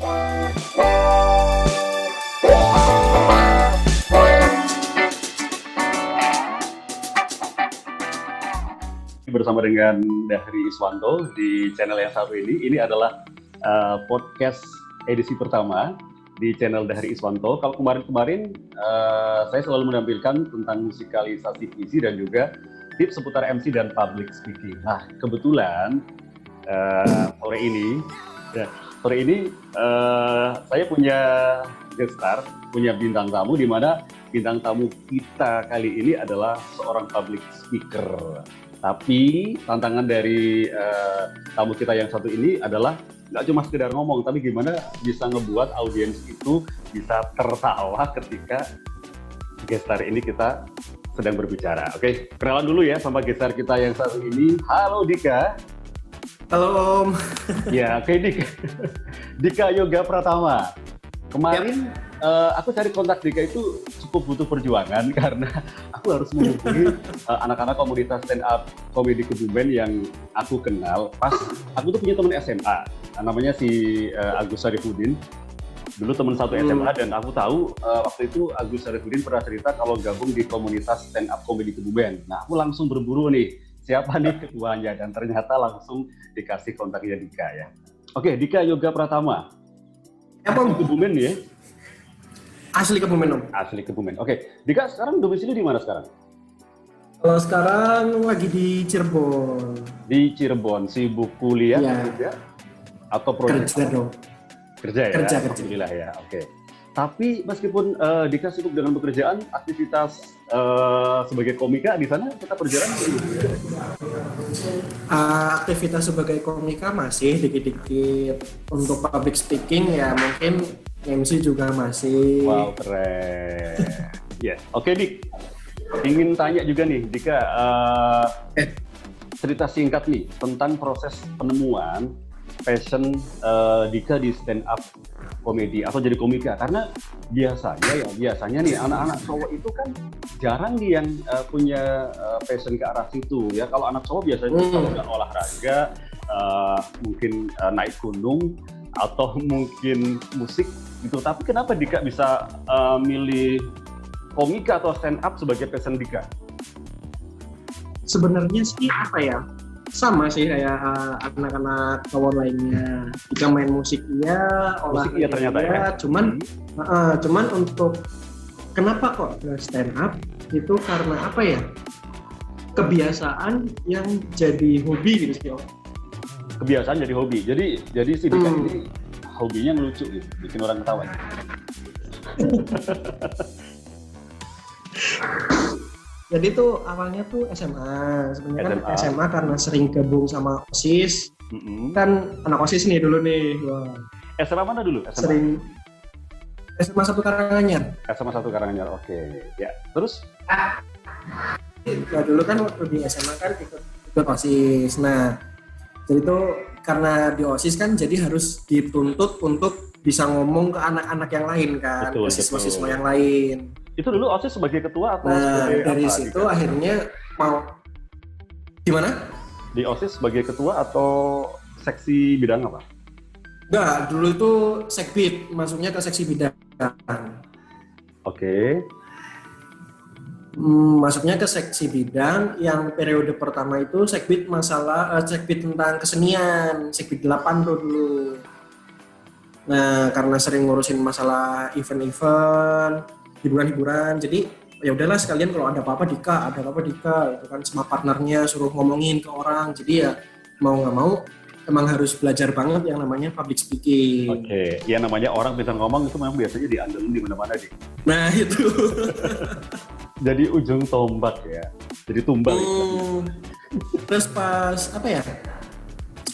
Bersama dengan Dahri Iswanto di channel yang satu ini. Ini adalah podcast edisi pertama di channel Dahri Iswanto. Kalau kemarin-kemarin saya selalu menampilkan tentang musikalisasi puisi dan juga tips seputar MC dan public speaking. Nah, kebetulan sore ini saya punya guest star, punya bintang tamu, di mana bintang tamu kita kali ini adalah seorang public speaker. Tapi tantangan dari tamu kita yang satu ini adalah nggak cuma sekedar ngomong, tapi gimana bisa ngebuat audiens itu bisa tertawa ketika guest star ini kita sedang berbicara. Oke, kenalan dulu ya sama guest star kita yang satu ini. Halo Dika. Halo Om. Ya, oke Dika Yoga Pratama. Kemarin aku cari kontak Dika itu cukup butuh perjuangan karena aku harus menghubungi anak-anak komunitas stand up komedi Kebumen yang aku kenal. Pas aku tuh punya teman SMA, namanya si Agus Sarifudin. Dulu teman satu SMA dan aku tahu waktu itu Agus Sarifudin pernah cerita kalau gabung di komunitas stand up komedi Kebumen. Nah, aku langsung berburu nih, siapa nih ketuanya, dan ternyata langsung dikasih kontaknya Dika ya. Oke, Dika Yoga Pratama. Asli Kebumen ya? Asli Kebumen, Om. Asli Kebumen. Oke, Dika sekarang domisili di mana sekarang? Kalau sekarang lagi di Cirebon. Di Cirebon, sibuk kuliah ya. Atau proyek? Kerja dong. Kerja ya? Kerja. Alhamdulillah ya, oke. Tapi meskipun Dika sibuk dengan pekerjaan, aktivitas sebagai komika di sana tetap berjalan? Aktivitas sebagai komika masih dikit-dikit. Untuk public speaking ya mungkin MC juga masih. Wow, keren. Yes. Oke, Dik. Ingin tanya juga nih, Dika, cerita singkat nih tentang proses penemuan passion Dika di stand up komedi atau jadi komika. Karena biasanya nih anak-anak cowok itu kan jarang nih yang punya passion ke arah situ ya. Kalau anak cowok biasanya kalau nggak olahraga, mungkin naik gunung atau mungkin musik gitu. Tapi kenapa Dika bisa milih komika atau stand up sebagai passion Dika? Sebenarnya sih apa ya? Sama sih kayak anak-anak cowok lainnya. Jika main musik iya, olahraga ternyata ya. Cuman untuk kenapa kok stand up itu karena apa ya? Kebiasaan yang jadi hobi gitu sih. Kebiasaan jadi hobi. Jadi si Dika ini hobinya ngelucu gitu, bikin orang ketawa. Jadi tuh awalnya tuh SMA. Sebenarnya kan SMA karena sering gabung sama OSIS. Kan anak OSIS nih dulu nih. Wah. SMA mana dulu? Sering SMA 1 Karanganyar. SMA 1 Karanganyar, oke. Ya, terus? Nah dulu kan waktu di SMA kan ikut OSIS. Nah, jadi tuh karena di OSIS kan jadi harus dituntut untuk bisa ngomong ke anak-anak yang lain kan, ke siswa-siswa yang lain. Itu dulu OSIS sebagai ketua atau sebagai dari apa, situ Dika? Akhirnya mau gimana? Di OSIS sebagai ketua atau seksi bidang apa? Enggak, dulu itu sekbid, masuknya ke seksi bidang. Oke. Masuknya ke seksi bidang yang periode pertama itu sekbid sekbid tentang kesenian, sekbid 8 tuh dulu. Nah, karena sering ngurusin masalah event-event, hiburan-hiburan, jadi ya udahlah sekalian kalau ada apa-apa Dika itu kan sama partnernya suruh ngomongin ke orang. Jadi ya mau nggak mau emang harus belajar banget yang namanya public speaking. Oke, ya namanya orang bisa ngomong itu memang biasanya diandelin di mana-mana Dik. Nah itu. Jadi ujung tombak ya, jadi tumbal. Terus pas apa ya?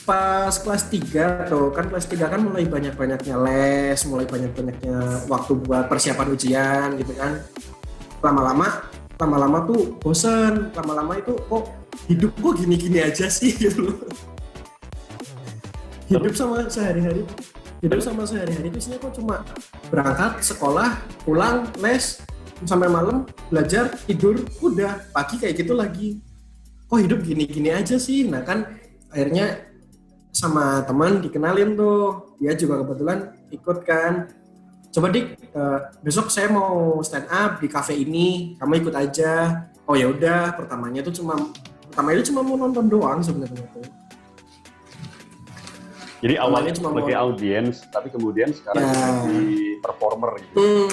Pas kelas 3 tuh, kan kelas 3 kan mulai banyak-banyaknya les, mulai banyak-banyaknya waktu buat persiapan ujian gitu kan. Lama-lama tuh bosan, lama-lama itu kok hidup kok gini-gini aja sih gitu. Hidup sama sehari-hari itu isinya kok cuma berangkat, sekolah, pulang, les, sampai malam, belajar, tidur, udah, pagi kayak gitu lagi. Kok hidup gini-gini aja sih? Nah kan akhirnya sama teman dikenalin tuh dia juga kebetulan ikut kan. Coba Dik, besok saya mau stand up di cafe ini, kamu ikut aja. Oh ya udah, pertama itu cuma mau nonton doang sebenarnya tuh. Jadi awalnya cuma sebagai audiens, tapi kemudian sekarang jadi performer gitu.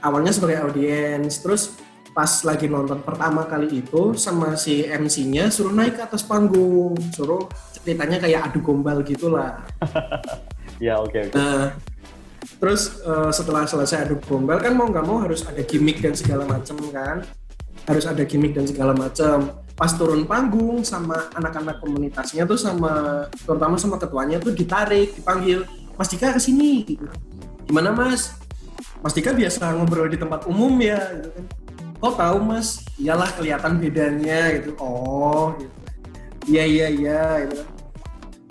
Awalnya sebagai audiens, terus pas lagi nonton pertama kali itu sama si MC-nya suruh naik ke atas panggung, suruh ceritanya kayak adu gombal gitulah. Ya oke. Terus setelah selesai adu gombal kan mau nggak mau harus ada gimmick dan segala macam kan, Pas turun panggung sama anak-anak komunitasnya tuh terutama sama ketuanya tuh dipanggil, Mas Dika kesini. Gitu. Gimana Mas? Mas Dika biasa ngobrol di tempat umum ya, gitu kan. Kok tahu Mas? Iyalah kelihatan bedanya gitu. Oh, gitu. Iya, gitu kan.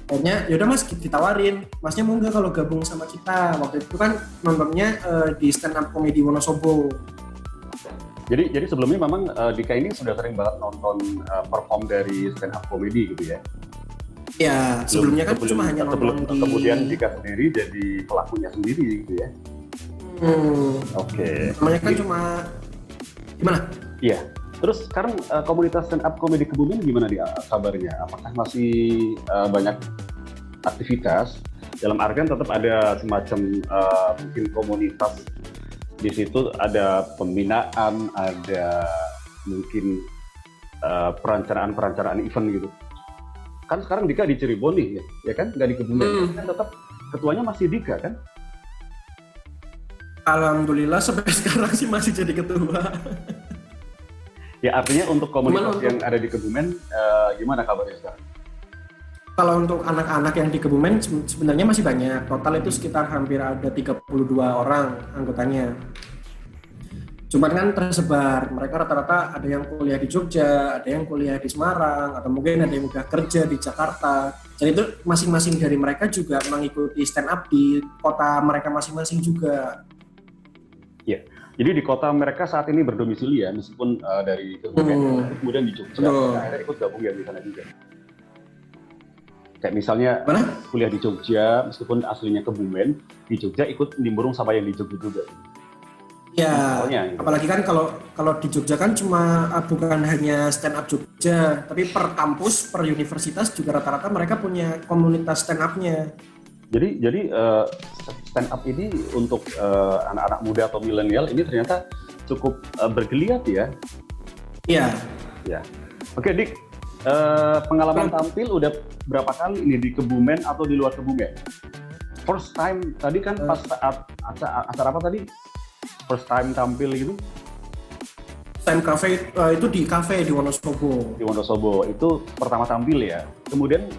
Akhirnya yaudah Mas ditawarin, Masnya mau nggak kalau gabung sama kita? Waktu itu kan nontonnya di stand up comedy Wonosobo. Jadi sebelumnya memang Dika ini sudah sering banget nonton perform dari stand up comedy gitu ya? Ya, sebelumnya kan cuma hanya nonton kemudian Dika sendiri jadi pelakunya sendiri gitu ya? Oke. Namanya kan cuma gimana? Iya. Terus sekarang komunitas stand up comedy Kebumen gimana kabarnya? Apakah masih banyak aktivitas? Dalam artian tetap ada semacam mungkin komunitas di situ, ada pembinaan, ada mungkin perencanaan event gitu. Kan sekarang Dika di Cirebon nih, ya kan? Nggak di Kebumen. Kan tetap ketuanya masih Dika kan? Alhamdulillah sampai sekarang sih masih jadi ketua. Ya artinya untuk komunitas yang ada di Kebumen, gimana kabarnya sekarang? Kalau untuk anak-anak yang di Kebumen sebenarnya masih banyak. Total itu sekitar hampir ada 32 orang anggotanya. Cuman kan tersebar. Mereka rata-rata ada yang kuliah di Jogja, ada yang kuliah di Semarang, atau mungkin ada yang udah kerja di Jakarta. Dan itu masing-masing dari mereka juga mengikuti stand up di kota mereka masing-masing juga. Ya. Jadi di kota mereka saat ini berdomisili ya, meskipun dari Kebumen, kemudian di Jogja, akhirnya ikut gabung ya di sana juga. Kayak misalnya kuliah di Jogja, meskipun aslinya Kebumen, di Jogja ikut nimbrung sama yang di Jogja juga. Ya, gitu. Apalagi kan kalau di Jogja kan bukan hanya stand up Jogja, tapi per kampus, per universitas juga rata-rata mereka punya komunitas stand up-nya. Jadi stand up ini untuk anak-anak muda atau milenial ini ternyata cukup bergeliat ya? Iya. Ya. Oke Dik, pengalaman tampil udah berapa kali ini di Kebumen atau di luar Kebumen? First time tadi kan pas saat acara apa tadi? First time tampil gitu? Time cafe itu di cafe di Wonosobo. Di Wonosobo itu pertama tampil ya. Kemudian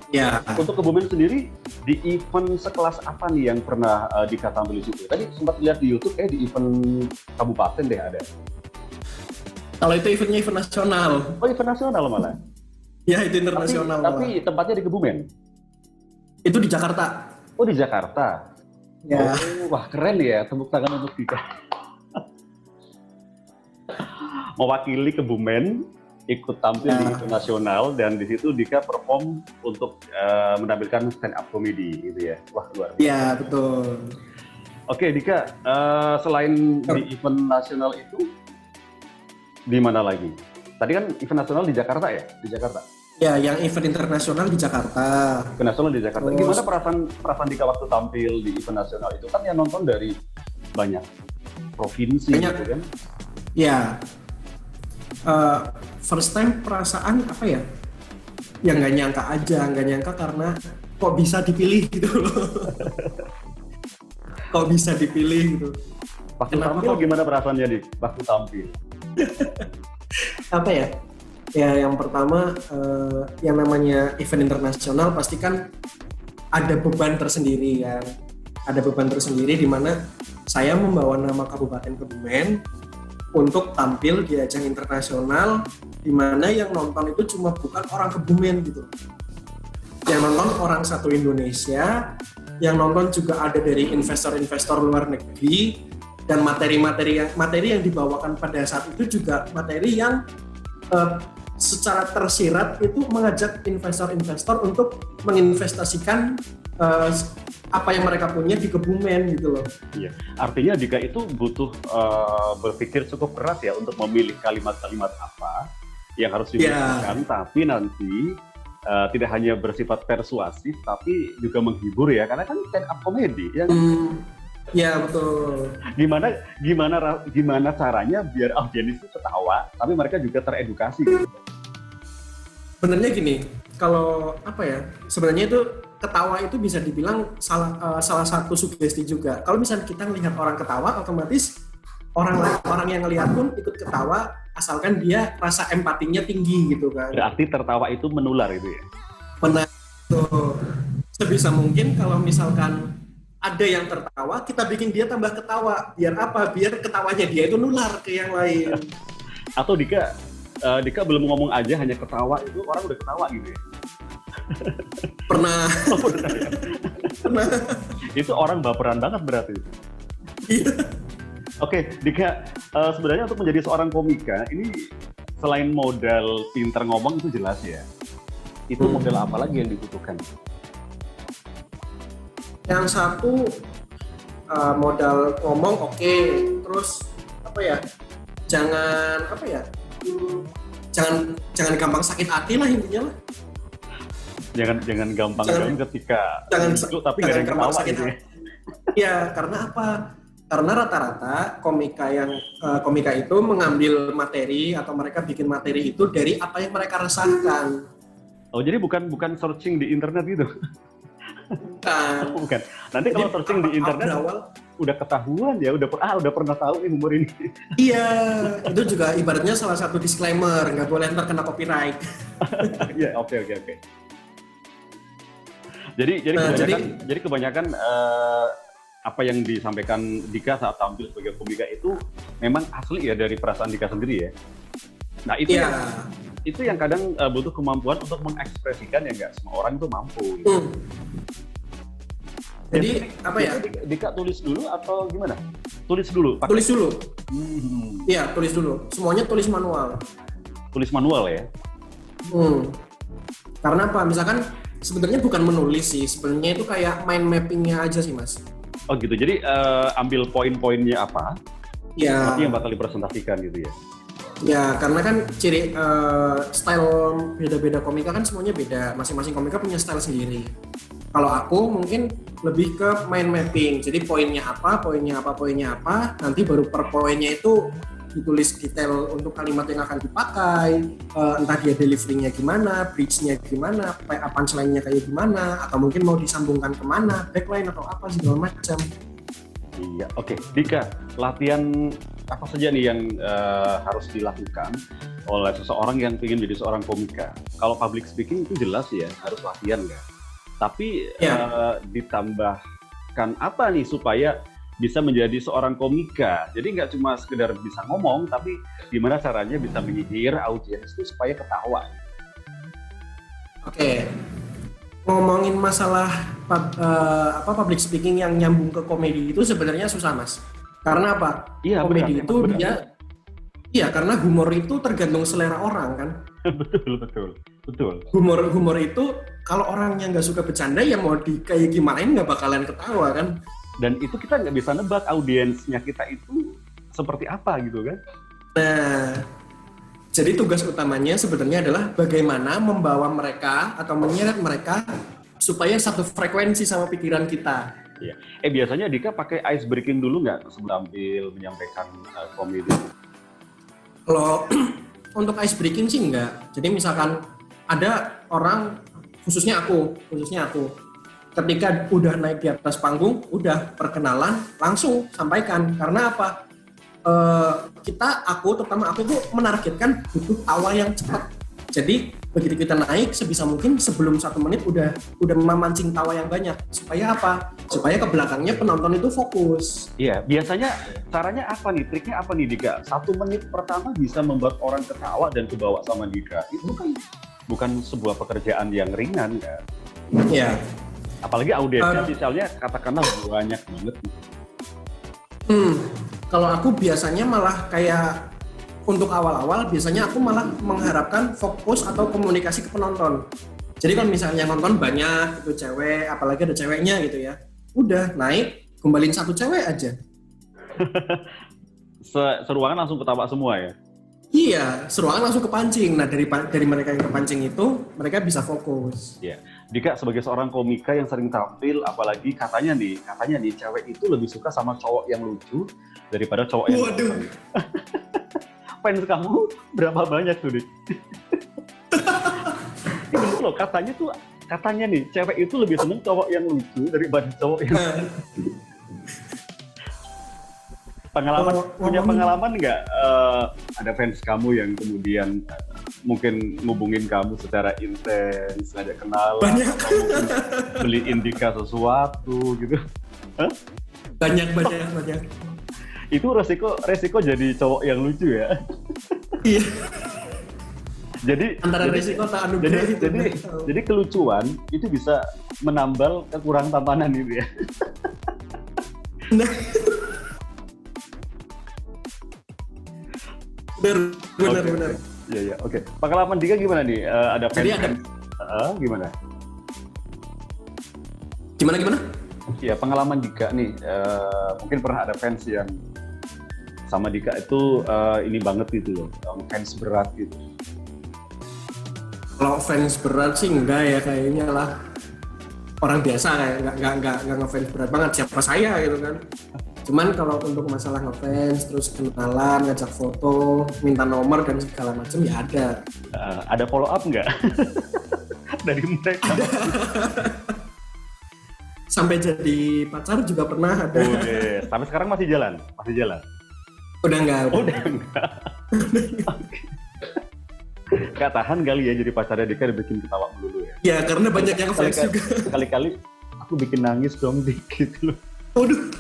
untuk Kebumen sendiri di event sekelas apa nih yang pernah Dika tampil di situ? Tadi sempat lihat di YouTube di event kabupaten deh ada. Kalau itu eventnya event nasional. Oh event nasional malah? Ya itu internasional. Tapi tempatnya di Kebumen? Itu di Jakarta. Oh di Jakarta? Ya. Oh, wah keren ya, tepuk tangan untuk Dika. Mewakili Kebumen, ikut tampil di event nasional, dan di situ Dika perform untuk menampilkan stand up comedy gitu ya. Wah luar biasa. Iya betul. Oke Dika, selain di event nasional itu, di mana lagi? Tadi kan event nasional di Jakarta ya? Di Jakarta? Ya, yang event internasional di Jakarta. Event nasional di Jakarta. Gimana perasaan Dika waktu tampil di event nasional itu? Kan yang nonton dari banyak provinsi gitu kan? Ya. First time perasaan apa ya? Ya nggak nyangka karena kok bisa dipilih gitu loh. Kok bisa dipilih gitu. Waktu tampil gimana perasaannya Dik? Waktu tampil? Apa ya? Ya yang pertama yang namanya event internasional pasti kan ada beban tersendiri kan. Ada beban tersendiri di mana saya membawa nama Kabupaten Kebumen untuk tampil di ajang internasional di mana yang nonton itu cuma bukan orang Kebumen gitu. Yang nonton orang satu Indonesia, yang nonton juga ada dari investor-investor luar negeri, dan materi yang dibawakan pada saat itu juga materi yang secara tersirat itu mengajak investor-investor untuk menginvestasikan eh, apa yang mereka punya di Kebumen gitu loh. Iya, artinya Dika itu butuh berpikir cukup keras ya untuk memilih kalimat-kalimat apa yang harus digunakan, tapi nanti tidak hanya bersifat persuasif, tapi juga menghibur ya, karena kan stand up comedy ya. Ya betul. Gimana caranya biar audiens itu ketawa, tapi mereka juga teredukasi. Sebenarnya gini, kalau apa ya, sebenarnya itu ketawa itu bisa dibilang salah satu sugesti juga. Kalau misalnya kita melihat orang ketawa, otomatis orang yang ngelihat pun ikut ketawa, asalkan dia rasa empatinya tinggi gitu kan. Berarti tertawa itu menular itu ya? Benar. Tuh. Sebisa mungkin kalau misalkan ada yang tertawa, kita bikin dia tambah ketawa. Biar apa? Biar ketawanya dia itu nular ke yang lain. Atau Dika belum ngomong aja, hanya ketawa itu orang udah ketawa gitu ya? Pernah. Pernah. Itu orang baperan banget berarti. Iya. Oke, Dika, sebenarnya untuk menjadi seorang komika, ini selain modal pinter ngomong itu jelas ya. Itu modal apa lagi yang dibutuhkan? Yang satu modal ngomong oke. Terus apa ya? Jangan gampang sakit hati lah intinya lah. Jangan gampang ketika tapi nggak ada yang ketawa gitu ya. Iya, karena apa? Karena rata-rata komika itu mengambil materi atau mereka bikin materi itu dari apa yang mereka rasakan. Oh, jadi bukan searching di internet gitu? Bukan. Nanti kalau searching di internet udah ketahuan ya, udah pernah tahu nih humor ini. Iya, itu juga ibaratnya salah satu disclaimer, nggak boleh ntar kena copyright. Iya, oke. Jadi kebanyakan apa yang disampaikan Dika saat tampil sebagai komika itu memang asli ya dari perasaan Dika sendiri ya. Nah itu yang kadang butuh kemampuan untuk mengekspresikan, ya nggak semua orang itu mampu. Gitu. Jadi apa ya? Dika tulis dulu atau gimana? Tulis dulu. Tulis dulu. Iya, tulis dulu. Semuanya tulis manual. Tulis manual ya? Karena apa? Misalkan sebenarnya bukan menulis sih, sebenarnya itu kayak mind mappingnya aja sih mas. Oh gitu, jadi ambil poin-poinnya apa? Ya. Tapi yang bakal dipresentasikan gitu ya? Ya, karena kan ciri style beda-beda komika kan semuanya beda. Masing-masing komika punya style sendiri. Kalau aku mungkin lebih ke mind mapping. Jadi poinnya apa, nanti baru per poinnya itu ditulis detail untuk kalimat yang akan dipakai, entah dia delivery-nya gimana, bridge-nya gimana, punchline-nya kayak gimana, atau mungkin mau disambungkan kemana, backline atau apa segala macam. Iya, oke. Dika, latihan apa saja nih yang harus dilakukan oleh seseorang yang ingin menjadi seorang komika? Kalau public speaking itu jelas ya, harus latihan ya. Tapi ditambahkan apa nih supaya bisa menjadi seorang komika? Jadi nggak cuma sekedar bisa ngomong, tapi gimana caranya bisa menyihir audiens itu supaya ketawa? Oke. Ngomongin masalah public speaking yang nyambung ke komedi itu sebenarnya susah mas. Karena apa? Iya, komedi itu dia, karena humor itu tergantung selera orang kan. Betul. Humor itu kalau orangnya nggak suka bercanda ya mau kayak gimana nggak bakalan ketawa kan. Dan itu kita nggak bisa nebak audiensnya kita itu seperti apa gitu kan. Nah, jadi tugas utamanya sebenarnya adalah bagaimana membawa mereka atau menyeret mereka supaya satu frekuensi sama pikiran kita. Iya. Biasanya Dika pakai ice breaking dulu nggak sebelum tampil menyampaikan komedi? Kalau untuk ice breaking sih enggak. Jadi misalkan ada orang, khususnya aku, ketika udah naik di atas panggung, udah perkenalan, langsung sampaikan. Karena apa? Terutama aku tuh menargetkan butuh tawa yang cepat. Jadi begitu kita naik, sebisa mungkin sebelum 1 menit udah memancing tawa yang banyak. Supaya apa? Supaya ke belakangnya penonton itu fokus. Iya, biasanya caranya apa nih? Triknya apa nih Dika? 1 menit pertama bisa membuat orang ketawa dan kebawa sama Dika. Itu kan bukan sebuah pekerjaan yang ringan kan? Iya. Apalagi audiensnya misalnya katakanlah banyak banget. Kalau aku biasanya malah kayak untuk awal-awal biasanya aku malah mengharapkan fokus atau komunikasi ke penonton. Jadi kalau misalnya nonton banyak itu cewek, apalagi ada ceweknya gitu ya, udah naik, kembaliin satu cewek aja. Seruangan langsung ketawa semua ya? Iya, seruangan langsung kepancing. Nah dari mereka yang kepancing itu, mereka bisa fokus. Iya. Dika sebagai seorang komika yang sering tampil, apalagi katanya nih cewek itu lebih suka sama cowok yang lucu daripada cowok yang Waduh. Fans kamu berapa banyak tuh, Dik? Ini loh, katanya nih cewek itu lebih seneng cowok yang lucu daripada cowok yang punya pengalaman nggak ada fans kamu yang kemudian mungkin ngubungin kamu secara intens, ngajak kenalan, banyak. atau mungkin beliin Dika sesuatu gitu? Hah? Banyak. Itu resiko jadi cowok yang lucu ya? Iya. Jadi antara resiko tak anugerah itu. Jadi kelucuan itu bisa menambal kekurangan tampanan gitu ya. Nah. Benar. Iya, oke. Pengalaman Dika gimana nih? Ada fans? Gimana? Gimana? Ya, pengalaman Dika nih, mungkin pernah ada fans yang sama Dika itu ini banget gitu loh, fans berat gitu. Kalau fans berat sih enggak ya, kayaknya lah orang biasa kayak nggak ngefans berat banget, siapa saya gitu kan. Cuman kalau untuk masalah ngefans, terus kenalan, ngajak foto, minta nomor dan segala macam ya ada. Ada follow up nggak dari mereka? Sampai jadi pacar juga pernah ada. Sampai sekarang masih jalan? Udah enggak. Gak tahan kali ya jadi pacarnya Dika dibikin ketawa dulu ya? Ya karena banyak yang fans juga. Kali-kali aku bikin nangis dong dikit loh. Waduh.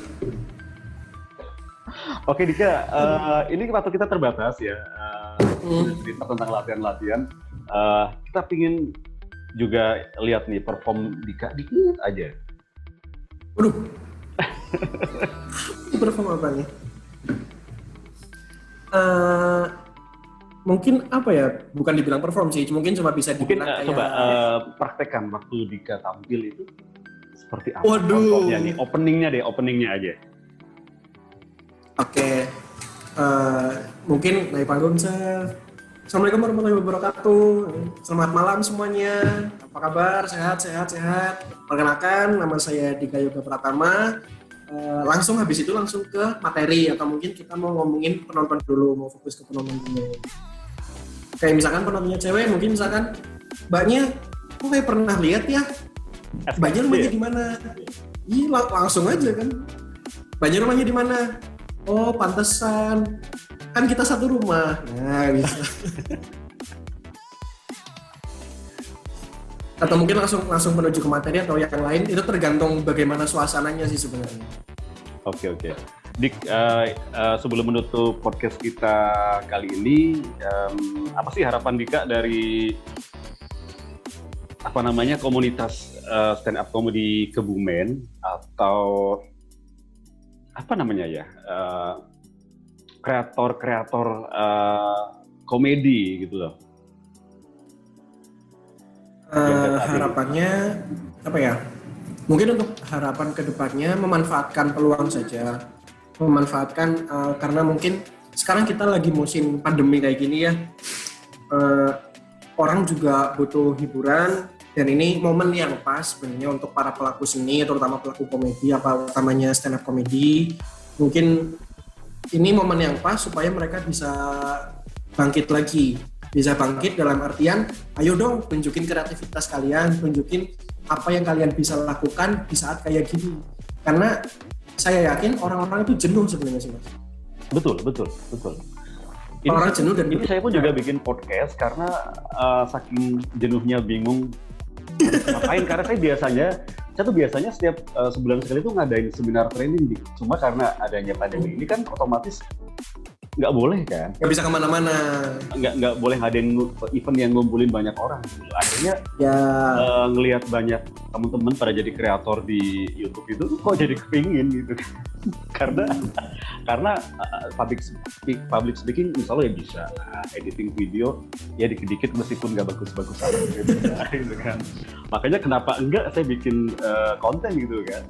Oke Dika, ini waktu kita terbatas ya. Cerita tentang latihan-latihan. Kita pingin juga lihat nih perform Dika dikit aja. Waduh. Perform apa nih? Mungkin apa ya? Bukan dibilang perform sih, mungkin cuma bisa dibilang kayak... Coba praktekkan waktu Dika tampil itu seperti apa? Waduh. Contohnya nih, openingnya aja. Oke. Mungkin naik panggung Assalamualaikum warahmatullahi wabarakatuh. Selamat malam semuanya. Apa kabar? Sehat. Perkenalkan, nama saya Dika Yoga Pratama. Langsung habis itu langsung ke materi, atau mungkin kita mau ngomongin penonton dulu, mau fokus ke penonton dulu. Kayak misalkan penontonnya cewek, mungkin misalkan mbaknya, kok kayak pernah lihat ya? Mbaknya rumahnya di mana? Iya, langsung aja kan. Mbaknya rumahnya di mana? Oh, pantesan. Kan kita satu rumah. Nah, bisa. Atau mungkin langsung menuju ke materi atau yang lain, itu tergantung bagaimana suasananya sih sebenarnya. Oke. Dik, sebelum menutup podcast kita kali ini, apa sih harapan Dika dari komunitas stand up comedy Kebumen, atau apa namanya ya, kreator komedi gitu loh? Harapannya apa ya? Mungkin untuk harapan kedepannya memanfaatkan peluang saja, karena mungkin sekarang kita lagi musim pandemi kayak gini ya, orang juga butuh hiburan, dan ini momen yang pas sebenarnya untuk para pelaku seni, terutama pelaku komedi, utamanya stand up comedy. Mungkin ini momen yang pas supaya mereka bisa bangkit lagi. Bisa bangkit dalam artian, ayo dong tunjukin kreativitas kalian, tunjukin apa yang kalian bisa lakukan di saat kayak gini. Karena saya yakin orang-orang itu jenuh sebenarnya sih, Mas. Betul. Orang jenuh, dan ini saya pun juga bikin podcast karena saking jenuhnya bingung ngapain. Karena saya tuh biasanya setiap sebulan sekali tuh ngadain seminar training. Cuma karena adanya pandemi ini kan otomatis nggak boleh kan? Nggak bisa kemana-mana. Nggak boleh ngadain event yang ngumpulin banyak orang. Gitu. Akhirnya Ya. ngelihat banyak teman-teman pada jadi kreator di YouTube itu kok jadi kepingin gitu. karena public speaking misalnya ya bisa, editing video ya dikit-dikit meskipun nggak bagus-bagus amat gitu kan. Makanya kenapa enggak saya bikin konten gitu kan.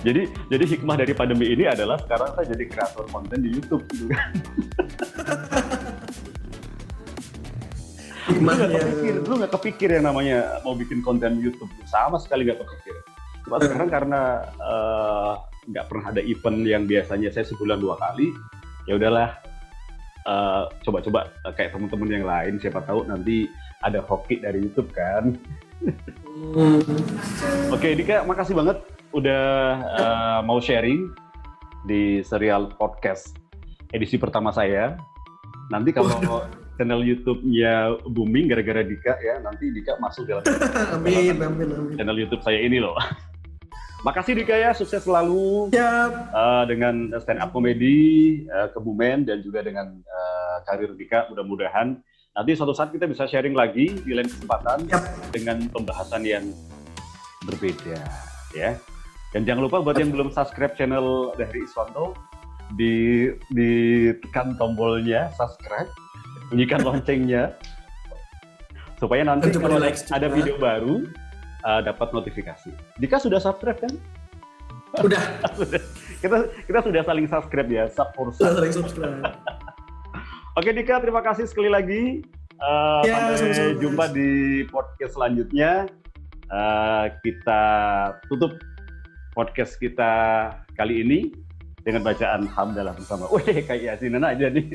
Jadi hikmah dari pandemi ini adalah sekarang saya jadi kreator konten di YouTube gitu kan. Lu nggak kepikir yang namanya mau bikin konten YouTube, sama sekali nggak kepikir. Cuma sekarang karena nggak pernah ada event yang biasanya saya sebulan 2 kali, ya udahlah coba-coba kayak teman-teman yang lain, siapa tahu nanti ada hoki dari YouTube kan. Oke, Dika, makasih banget udah mau sharing di serial podcast edisi pertama saya. Nanti kalau channel YouTube-nya booming gara-gara Dika ya, nanti Dika masuk dalam Amin. channel YouTube saya ini loh. Makasih Dika ya, sukses selalu dengan stand up comedy, Kebumen, dan juga dengan karir Dika. Mudah-mudahan nanti suatu saat kita bisa sharing lagi di lain kesempatan dengan pembahasan yang berbeda ya. Dan jangan lupa buat yang belum subscribe channel dari Iswanto, ditekan tombolnya subscribe, bunyikan loncengnya supaya nanti kalau ada video baru dapat notifikasi. Dika sudah subscribe kan? Udah. kita sudah saling subscribe ya, saling subscribe. Oke Dika, terima kasih sekali lagi. Sampai jumpa di podcast selanjutnya. Kita tutup podcast kita kali ini dengan bacaan hamdalah bersama. Wih, kayak yasinan aja nih.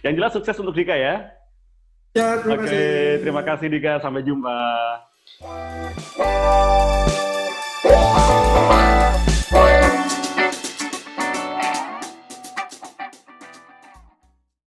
Yang jelas sukses untuk Dika ya. Ya, terima kasih. Oke, terima kasih Dika. Sampai jumpa.